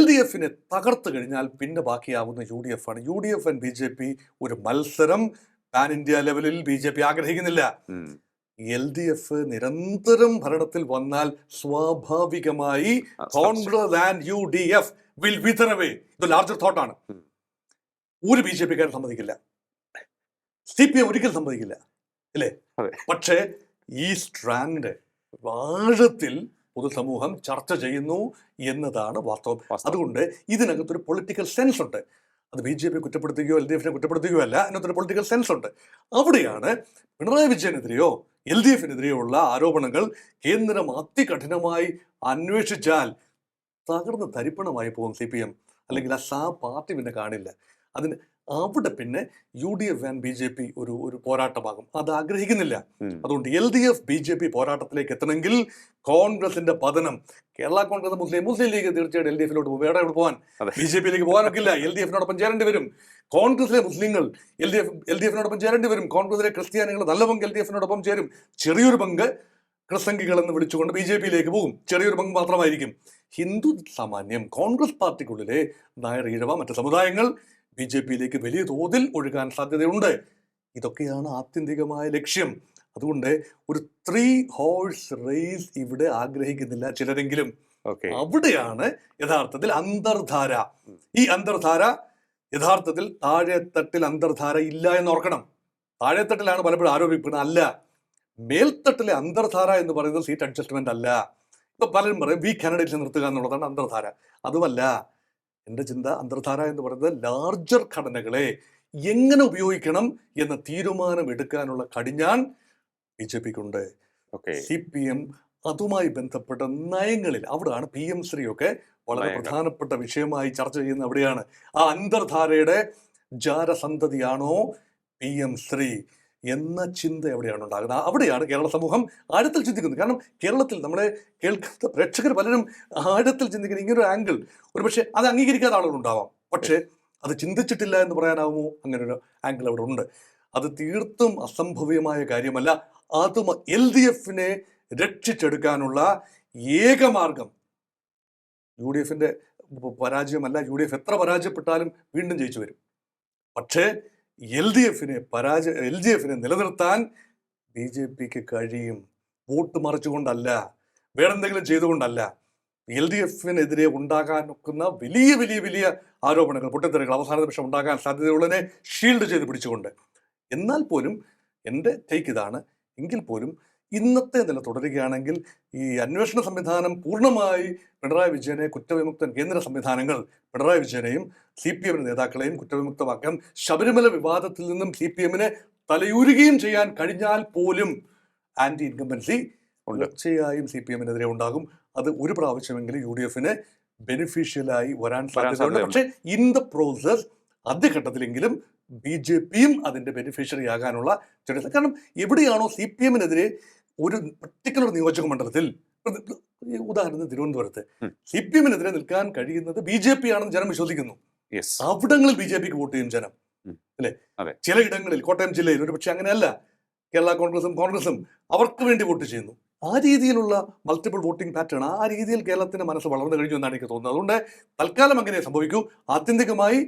LDFനെ തകർത്തു കഴിഞ്ഞാൽ പിന്നെ ബാക്കിയാവുന്ന UDF ആണ്. UDF ആൻഡ് BJP ഒരു മത്സരം പാൻ ഇന്ത്യ ലെവലിൽ BJP ആഗ്രഹിക്കുന്നില്ല. LDF നിരന്തരം ഭരണത്തിൽ വന്നാൽ സ്വാഭാവികമായി Congress and UDF will whether away. ഇത് ലാർജർ തോട്ടാണ്. ഒരു BJPക്കാരൻ സമ്മതിക്കില്ല, CPM ഒരിക്കലും സമ്മതിക്കില്ല, അല്ലേ? പക്ഷേ ഈ സ്ട്രാൻഡ് ആഴത്തിൽ പൊതുസമൂഹം ചർച്ച ചെയ്യുന്നു എന്നതാണ് വാസ്തവം. അതുകൊണ്ട് ഇതിനകത്തൊരു പൊളിറ്റിക്കൽ സെൻസ് ഉണ്ട്. അത് BJP കുറ്റപ്പെടുത്തുകയോ LDFനെ കുറ്റപ്പെടുത്തുകയോ അല്ല, അതിനകത്തൊരു പൊളിറ്റിക്കൽ സെൻസ് ഉണ്ട്. അവിടെയാണ് പിണറായി വിജയനെതിരെയോ LDFനെതിരെയോ ഉള്ള ആരോപണങ്ങൾ കേന്ദ്രം അതികഠിനമായി അന്വേഷിച്ചാൽ തകർന്ന് തരിപ്പണമായി പോകും CPM. അല്ലെങ്കിൽ ആ പാർട്ടി പിന്നെ കാണില്ല. അതിന് അവിടെ പിന്നെ UDF ആൻഡ് BJP ഒരു പോരാട്ടമാകും. അത് ആഗ്രഹിക്കുന്നില്ല. അതുകൊണ്ട് LDF BJP പോരാട്ടത്തിലേക്ക് എത്തണമെങ്കിൽ കോൺഗ്രസിന്റെ പതനം, കേരള കോൺഗ്രസ് മുസ്ലിം ലീഗ് തീർച്ചയായിട്ടും LDFിലോട്ട് പോകും. വേറെ പോകാൻ BJPയിലേക്ക് പോകാനൊക്കില്ല. LDFനോടൊപ്പം ചേരേണ്ടി വരും. കോൺഗ്രസിലെ മുസ്ലിങ്ങൾ LDFനോടൊപ്പം ചേരേണ്ടി വരും. കോൺഗ്രസിലെ ക്രിസ്ത്യാനികൾ നല്ല പങ്ക് LDFനോടൊപ്പം ചേരും. ചെറിയൊരു പങ്ക് ക്രിസ്തംഗികൾ എന്ന് വിളിച്ചുകൊണ്ട് BJPയിലേക്ക് പോകും. ചെറിയൊരു പങ്ക് മാത്രമായിരിക്കും. ഹിന്ദു സാമാന്യം, കോൺഗ്രസ് പാർട്ടിക്കുള്ളിലെ നായർ, ഈഴവ, മറ്റ് സമുദായങ്ങൾ BJPയിലേക്ക് വലിയ തോതിൽ ഒഴുകാൻ സാധ്യതയുണ്ട്. ഇതൊക്കെയാണ് ആത്യന്തികമായ ലക്ഷ്യം. അതുകൊണ്ട് ഒരു 3 ഹോഴ്സ് റേസ് ഇവിടെ ആഗ്രഹിക്കുന്നില്ല ചിലരെങ്കിലും. അവിടെയാണ് യഥാർത്ഥത്തിൽ അന്തർധാര. ഈ അന്തർധാര യഥാർത്ഥത്തിൽ താഴെത്തട്ടിൽ അന്തർധാര ഇല്ല എന്ന് ഓർക്കണം. താഴെത്തട്ടിലാണ് പലപ്പോഴും ആരോപിക്കുന്നത്, അല്ല. മേൽത്തട്ടിലെ അന്തർധാര എന്ന് പറയുന്നത് സീറ്റ് അഡ്ജസ്റ്റ്മെന്റ് അല്ല. ഇപ്പൊ പലരും പറയും കാൻഡിഡേറ്റ്സ് നിർത്തുക എന്നുള്ളതാണ് അന്തർധാര. അതുമല്ല എൻ്റെ ചിന്ത. അന്തർധാര എന്ന് പറയുന്നത് ലാർജർ ഘടനകളെ എങ്ങനെ ഉപയോഗിക്കണം എന്ന തീരുമാനം എടുക്കാനുള്ള കടിഞ്ഞാൺ BJPക്കുണ്ട്. CPM അതുമായി ബന്ധപ്പെട്ട നയങ്ങളിൽ അവിടെയാണ് PM ശ്രീ ഒക്കെ വളരെ പ്രധാനപ്പെട്ട വിഷയമായി ചർച്ച ചെയ്യുന്ന അവിടെയാണ്. ആ അന്തർധാരയുടെ ജാരസന്തതിയാണോ PM3 എന്ന ചിന്ത എവിടെയാണ് ഉണ്ടാകുന്നത്? അവിടെയാണ് കേരള സമൂഹം ആഴത്തിൽ ചിന്തിക്കുന്നത്. കാരണം കേരളത്തിൽ നമ്മളെ കേൾക്കുന്ന പ്രേക്ഷകർ പലരും ആഴത്തിൽ ചിന്തിക്കുന്ന ഇങ്ങനൊരു ആംഗിൾ ഒരുപക്ഷെ അത് അംഗീകരിക്കാത്ത ആളുകളുണ്ടാവാം. പക്ഷേ അത് ചിന്തിച്ചിട്ടില്ല എന്ന് പറയാനാവുമോ? അങ്ങനെ ഒരു ആംഗിൾ അവിടെ ഉണ്ട്. അത് തീർത്തും അസംഭവ്യമായ കാര്യമല്ല. അതും LDFനെ രക്ഷിച്ചെടുക്കാനുള്ള ഏക മാർഗം UDFന്റെ പരാജയമല്ല. UDF എത്ര പരാജയപ്പെട്ടാലും വീണ്ടും ജയിച്ചു വരും. പക്ഷേ LDFനെ നിലനിർത്താൻ BJPക്ക് കഴിയും. വോട്ട് മറിച്ചുകൊണ്ടല്ല, വേറെന്തെങ്കിലും ചെയ്തുകൊണ്ടല്ല. LDFനെതിരെ ഉണ്ടാകാനൊക്കുന്ന വലിയ വലിയ വലിയ ആരോപണങ്ങൾ, പൊട്ടിത്തെറികൾ അവസാന നിമിഷം ഉണ്ടാകാൻ സാധ്യതയുള്ളതിനെ ഷീൽഡ് ചെയ്ത് പിടിച്ചുകൊണ്ട്. എന്നാൽ പോലും എൻ്റെ ടേക്ക് ഇതാണ്. എങ്കിൽ പോലും ഇന്നത്തെ നില തുടരുകയാണെങ്കിൽ ഈ അന്വേഷണ സംവിധാനം പൂർണ്ണമായി പിണറായി വിജയനെ കുറ്റവിമുക്തൻ, കേന്ദ്ര സംവിധാനങ്ങൾ പിണറായി വിജയനെയും CPM നേതാക്കളെയും കുറ്റവിമുക്തമാക്കാൻ, ശബരിമല വിവാദത്തിൽ നിന്നും CPMനെ തലയൂരുകയും ചെയ്യാൻ കഴിഞ്ഞാൽ പോലും ആന്റി ഇൻകംബൻസി തീർച്ചയായും CPMനെതിരെ ഉണ്ടാകും. അത് ഒരു പ്രാവശ്യമെങ്കിലും UDFന് ബെനിഫിഷ്യലായി വരാൻ സാധ്യതയുണ്ട്. പക്ഷേ ഇൻ ദ പ്രോസസ് ആദ്യഘട്ടത്തിലെങ്കിലും BJPയും അതിന്റെ ബെനിഫിഷ്യറി ആകാനുള്ള ചെറിയ, കാരണം എവിടെയാണോ CPMനെതിരെ ഒരു പർട്ടിക്കുലർ നിയോജക മണ്ഡലത്തിൽ, ഉദാഹരണത്തിന് തിരുവനന്തപുരത്ത് CPMനെതിരെ നിൽക്കാൻ കഴിയുന്നത് BJP ആണെന്ന് ജനം വിശ്വസിക്കുന്നു. അവിടങ്ങളിൽ BJPക്ക് വോട്ട് ചെയ്യും ജനം, അല്ലെ? ചിലയിടങ്ങളിൽ, കോട്ടയം ജില്ലയിൽ ഒരു പക്ഷെ അങ്ങനെയല്ല, കേരള കോൺഗ്രസും അവർക്ക് വേണ്ടി വോട്ട് ചെയ്യുന്നു. ആ രീതിയിലുള്ള മൾട്ടിപ്പിൾ വോട്ടിംഗ് പാറ്റേൺ, ആ രീതിയിൽ കേരളത്തിന്റെ മനസ്സ് വളർന്നു കഴിഞ്ഞു എന്നാണ് എനിക്ക് തോന്നുന്നത്. അതുകൊണ്ട് തൽക്കാലം അങ്ങനെ സംഭവിക്കൂ. ആത്യന്തികമായി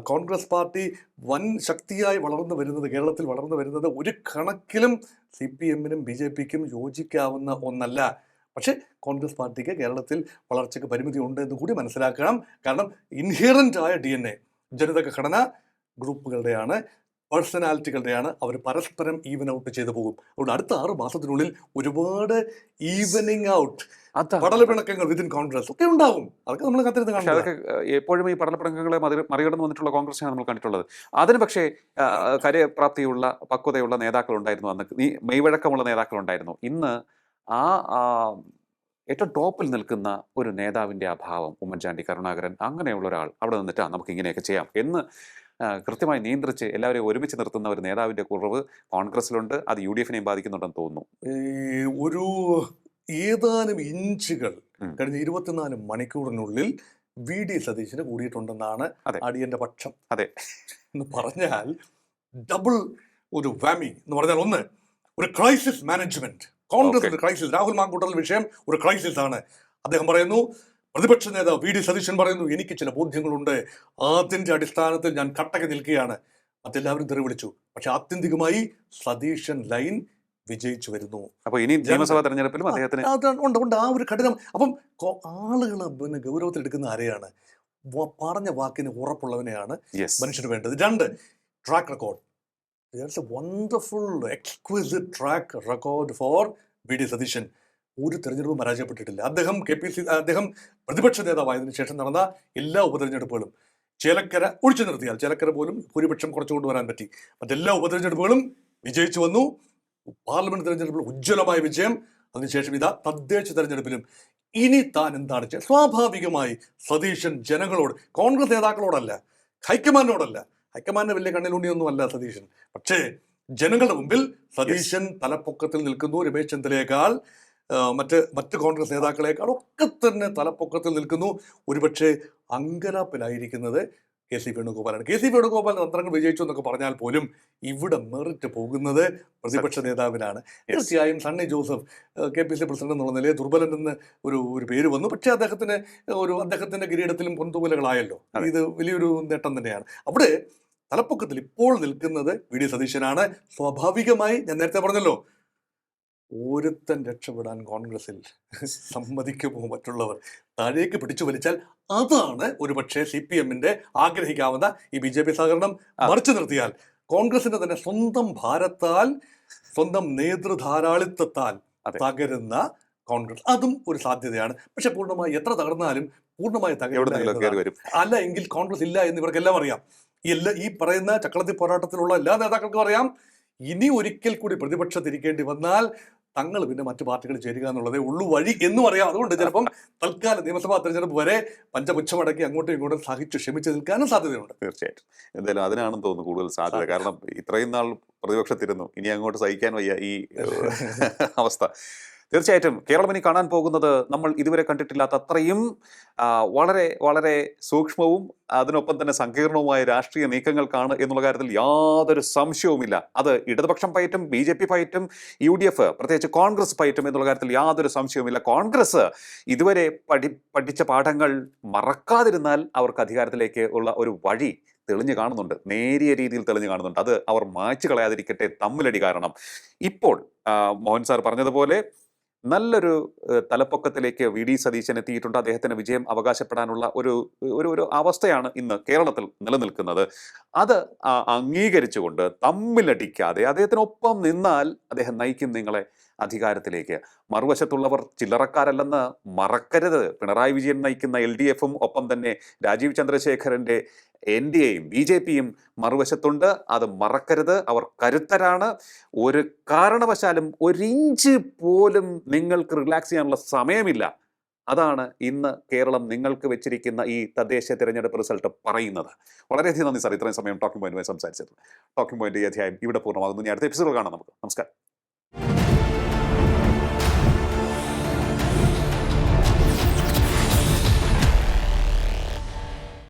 കോൺഗ്രസ് പാർട്ടി വൻ ശക്തിയായി വളർന്നു വരുന്നത്, കേരളത്തിൽ വളർന്നു വരുന്നത് ഒരു കണക്കിലും CPMനും BJPക്കും യോജിക്കാവുന്ന ഒന്നല്ല. പക്ഷേ കോൺഗ്രസ് പാർട്ടിക്ക് കേരളത്തിൽ വളർച്ചയ്ക്ക് പരിമിതി ഉണ്ട് എന്ന് കൂടി മനസ്സിലാക്കണം. കാരണം ഇൻഹെറന്റ് ആയ DNA ജനിതക ഘടന ഗ്രൂപ്പുകളുടെയാണ്, പേഴ്സണാലിറ്റികളുടെയാണ്. അവർ പരസ്പരം ഈവൻ ഔട്ട് ചെയ്തു പോകും. അതുകൊണ്ട് അടുത്ത 6 മാസത്തിനുള്ളിൽ ഒരുപാട് ഈവനിങ് ഔട്ട്, പടലപ്പിണക്കങ്ങൾ വിതിൻ കോൺഗ്രസ് ഒക്കെ ഉണ്ടാവും. അതൊക്കെ നമ്മൾ കാത്തിരുന്ന് കാണും. അതൊക്കെ എപ്പോഴും ഈ പടലപ്പിണക്കങ്ങളെ മറികടന്ന് വന്നിട്ടുള്ള കോൺഗ്രസിനാണ് നമ്മൾ കണ്ടിട്ടുള്ളത്. അതിന് പക്ഷേ കാര്യപ്രാപ്തിയുള്ള, പക്വതയുള്ള നേതാക്കൾ ഉണ്ടായിരുന്നു അന്ന്, ഈ മെയ്വഴക്കമുള്ള നേതാക്കൾ ഉണ്ടായിരുന്നു. ഇന്ന് ആ ഏറ്റവും ടോപ്പിൽ നിൽക്കുന്ന ഒരു നേതാവിൻ്റെ അഭാവം, ഉമ്മൻചാണ്ടി, കരുണാകരൻ, അങ്ങനെയുള്ള ഒരാൾ അവിടെ നിന്നിട്ടാ നമുക്ക് ഇങ്ങനെയൊക്കെ ചെയ്യാം എന്ന് കൃത്യമായി നിയന്ത്രിച്ച് എല്ലാവരെയും ഒരുമിച്ച് നിർത്തുന്ന ഒരു നേതാവിൻ്റെ കുറവ് കോൺഗ്രസിലുണ്ട്. അത് UDFനെയും ബാധിക്കുന്നുണ്ടെന്ന് തോന്നുന്നു. ഒരു ഏതാനും ഇഞ്ചുകൾ കഴിഞ്ഞ 24 മണിക്കൂറിനുള്ളിൽ VD സതീശന് കൂടിയിട്ടുണ്ടെന്നാണ് അടിയന്റെ പക്ഷം. അതെ എന്ന് പറഞ്ഞാൽ ഡബിൾ ഒരു വാമി എന്ന് പറഞ്ഞാൽ, ഒന്ന്, ഒരു ക്രൈസിസ് മാനേജ്മെന്റ്, കോൺഗ്രസിന്റെ ക്രൈസിസ്. രാഹുൽ മാങ്കൂട്ടൽ വിഷയം ഒരു ക്രൈസിസ് ആണ്. അദ്ദേഹം പറയുന്നു, പ്രതിപക്ഷ നേതാവ് VD സതീശൻ പറയുന്നു, എനിക്ക് ചില ബോധ്യങ്ങളുണ്ട്, അതിന്റെ അടിസ്ഥാനത്തിൽ ഞാൻ കട്ടക്ക് നിൽക്കുകയാണ്. മറ്റെല്ലാവരും തെറി വിളിച്ചു. പക്ഷെ ആത്യന്തികമായി സതീശൻ ലൈൻ വിജയിച്ചു വരുന്നു. അപ്പൊ ഇനി നിയമസഭാ തെരഞ്ഞെടുപ്പിലും അദ്ദേഹത്തിന് ഉണ്ട് ആ ഒരു ഘടകം. അപ്പം ആളുകൾ പിന്നെ ഗൗരവത്തിൽ എടുക്കുന്ന ആരെയാണ്? പറഞ്ഞ വാക്കിന് ഉറപ്പുള്ളവനെയാണ് മനുഷ്യന് വേണ്ടത്. 2, track record. There's a wonderful, exquisite track record for VD Satheesan. ഒരു തെരഞ്ഞെടുപ്പും പരാജയപ്പെട്ടിട്ടില്ല. അദ്ദേഹം പ്രതിപക്ഷ നേതാവായതിനു ശേഷം നടന്ന എല്ലാ ഉപതെരഞ്ഞെടുപ്പുകളും, ചേലക്കര ഒഴിച്ചു നിർത്തിയാൽ, ചേലക്കര പോലും ഭൂരിപക്ഷം കുറച്ചു കൊണ്ടുവരാൻ പറ്റി, മറ്റെല്ലാ ഉപതെരഞ്ഞെടുപ്പുകളും വിജയിച്ചു വന്നു. പാർലമെന്റ് തെരഞ്ഞെടുപ്പിൽ ഉജ്ജ്വലമായ വിജയം. അതിനുശേഷം ഇതാ തദ്ദേശ തെരഞ്ഞെടുപ്പിലും. ഇനി താൻ എന്താണ് ചെയ്യുക? സ്വാഭാവികമായി സതീശൻ ജനങ്ങളോട്, കോൺഗ്രസ് നേതാക്കളോടല്ല, ഹൈക്കമാൻഡിനോടല്ല, ഹൈക്കമാൻഡിന് വലിയ കണ്ണിലുണ്ണിയൊന്നും അല്ല സതീശൻ, പക്ഷേ ജനങ്ങളുടെ മുമ്പിൽ സതീശൻ തലപ്പൊക്കത്തിൽ നിൽക്കുന്നു. രമേശ് ചെന്നിത്തലയേക്കാൾ, മറ്റ് കോൺഗ്രസ് നേതാക്കളെക്കാൾ ഒക്കെ തന്നെ തലപ്പൊക്കത്തിൽ നിൽക്കുന്നു. ഒരുപക്ഷെ അങ്കലാപ്പിലായിരിക്കുന്നത് KC വേണുഗോപാലാണ്. KC വേണുഗോപാൽ തന്ത്രങ്ങൾ വിജയിച്ചു എന്നൊക്കെ പറഞ്ഞാൽ പോലും ഇവിടെ മെറിറ്റ് പോകുന്നത് പ്രതിപക്ഷ നേതാവിനാണ്. തീർച്ചയായും സണ്ണി ജോസഫ് KPC പ്രസിഡന്റ് എന്നുള്ള നിലയിൽ ദുർബലൻ എന്ന് ഒരു പേര് വന്നു. പക്ഷേ അദ്ദേഹത്തിന്റെ കിരീടത്തിലും പൊന്തൂവലുകളായല്ലോ. ഇത് വലിയൊരു നേട്ടം തന്നെയാണ്. അവിടെ തലപ്പൊക്കത്തിൽ ഇപ്പോൾ നിൽക്കുന്നത് VD സതീശനാണ്. സ്വാഭാവികമായി ഞാൻ നേരത്തെ പറഞ്ഞല്ലോ, ഒരുത്തൻ രക്ഷപ്പെടാൻ കോൺഗ്രസിൽ സമ്മതിക്കുമോ? മറ്റുള്ളവർ താഴേക്ക് പിടിച്ചു വലിച്ചാൽ അതാണ് ഒരുപക്ഷെ CPMന്റെ ആഗ്രഹിക്കാവുന്ന ഈ BJP സഹകരണം. മറിച്ചു നിർത്തിയാൽ കോൺഗ്രസിന്റെ തന്നെ സ്വന്തം ഭാരത്താൽ, സ്വന്തം നേതൃധാരാളിത്തത്താൽ തകരുന്ന കോൺഗ്രസ്, അതും ഒരു സാധ്യതയാണ്. പക്ഷെ പൂർണ്ണമായി എത്ര തകർന്നാലും പൂർണ്ണമായി തകരുന്ന അല്ല എങ്കിൽ കോൺഗ്രസ് ഇല്ല എന്ന് ഇവർക്കെല്ലാം അറിയാം. ഈ പറയുന്ന ചക്രവർത്തി പോരാട്ടത്തിലുള്ള എല്ലാ നേതാക്കൾക്കും അറിയാം. ഇനി ഒരിക്കൽ കൂടി പ്രതിപക്ഷത്തിരിക്കേണ്ടി വന്നാൽ തങ്ങൾ പിന്നെ മറ്റു പാർട്ടികളിൽ ചേരുക എന്നുള്ളതേ ഉള്ളൂ വഴി എന്നും അറിയാം. അതുകൊണ്ട് ചിലപ്പം തൽക്കാല നിയമസഭാ തെരഞ്ഞെടുപ്പ് വരെ പഞ്ചപുച്ഛമടക്കി അങ്ങോട്ടും ഇങ്ങോട്ടും സഹിച്ചു ക്ഷമിച്ചു നിൽക്കാനും സാധ്യതയുണ്ട്. തീർച്ചയായിട്ടും. എന്തായാലും അതിനാണെന്ന് തോന്നുന്നു കൂടുതൽ സാധ്യത. കാരണം ഇത്രയും നാൾ പ്രതിപക്ഷത്തിരുന്നു, ഇനി അങ്ങോട്ട് സഹിക്കാൻ വയ്യ ഈ അവസ്ഥ. തീർച്ചയായിട്ടും കേരളം ഇനി കാണാൻ പോകുന്നത് നമ്മൾ ഇതുവരെ കണ്ടിട്ടില്ലാത്ത അത്രയും വളരെ വളരെ സൂക്ഷ്മവും അതിനൊപ്പം തന്നെ സങ്കീർണവുമായ രാഷ്ട്രീയ നീക്കങ്ങൾക്കാണ് എന്നുള്ള കാര്യത്തിൽ യാതൊരു സംശയവുമില്ല. അത് ഇടതുപക്ഷം പയറ്റും, BJP പയറ്റും, UDF പ്രത്യേകിച്ച് കോൺഗ്രസ് പയറ്റും എന്നുള്ള കാര്യത്തിൽ യാതൊരു സംശയവുമില്ല. കോൺഗ്രസ് ഇതുവരെ പഠിച്ച പാഠങ്ങൾ മറക്കാതിരുന്നാൽ അവർക്ക് അധികാരത്തിലേക്ക് ഉള്ള ഒരു വഴി തെളിഞ്ഞു കാണുന്നുണ്ട്, നേരിയ രീതിയിൽ തെളിഞ്ഞു കാണുന്നുണ്ട്. അത് അവർ മായ്ച്ചു കളയാതിരിക്കട്ടെ തമ്മിലടി കാരണം. ഇപ്പോൾ മോഹൻ സാർ പറഞ്ഞതുപോലെ നല്ലൊരു തലപ്പൊക്കത്തിലേക്ക് VD സതീശൻ എത്തിയിട്ടുണ്ട്. അദ്ദേഹത്തിന് വിജയം അവകാശപ്പെടാനുള്ള ഒരു ഒരു അവസ്ഥയാണ് ഇന്ന് കേരളത്തിൽ നിലനിൽക്കുന്നത്. അത് അംഗീകരിച്ചുകൊണ്ട് തമ്മിലടിക്കാതെ അദ്ദേഹത്തിനൊപ്പം നിന്നാൽ അദ്ദേഹം നയിക്കും നിങ്ങളെ അധികാരത്തിലേക്ക്. മറുവശത്തുള്ളവർ ചില്ലറക്കാരല്ലെന്ന് മറക്കരുത്. പിണറായി വിജയൻ നയിക്കുന്ന LDFും ഒപ്പം തന്നെ രാജീവ് ചന്ദ്രശേഖരന്റെ NDAയും BJPയും മറുവശത്തുണ്ട്. അത് മറക്കരുത്. അവർ കരുത്തരാണ്. ഒരു കാരണവശാലും ഒരിഞ്ച് പോലും നിങ്ങൾക്ക് റിലാക്സ് ചെയ്യാനുള്ള സമയമില്ല. അതാണ് ഇന്ന് കേരളം നിങ്ങൾക്ക് വെച്ചിരിക്കുന്ന ഈ തദ്ദേശ തിരഞ്ഞെടുപ്പ് റിസൾട്ട് പറയുന്നത്. വളരെയധികം നന്ദി സാർ, ഇത്രയും സമയം ടോക്കിംഗ് പോയിന്റുമായി സംസാരിച്ചത്. ടോക്കിംഗ് പോയിന്റ് ഈ അധ്യായം ഇവിടെ പൂർണ്ണമാകുന്നു. ഇനി അടുത്ത എപ്പിസോഡ് കാണാം നമുക്ക്. നമസ്കാരം.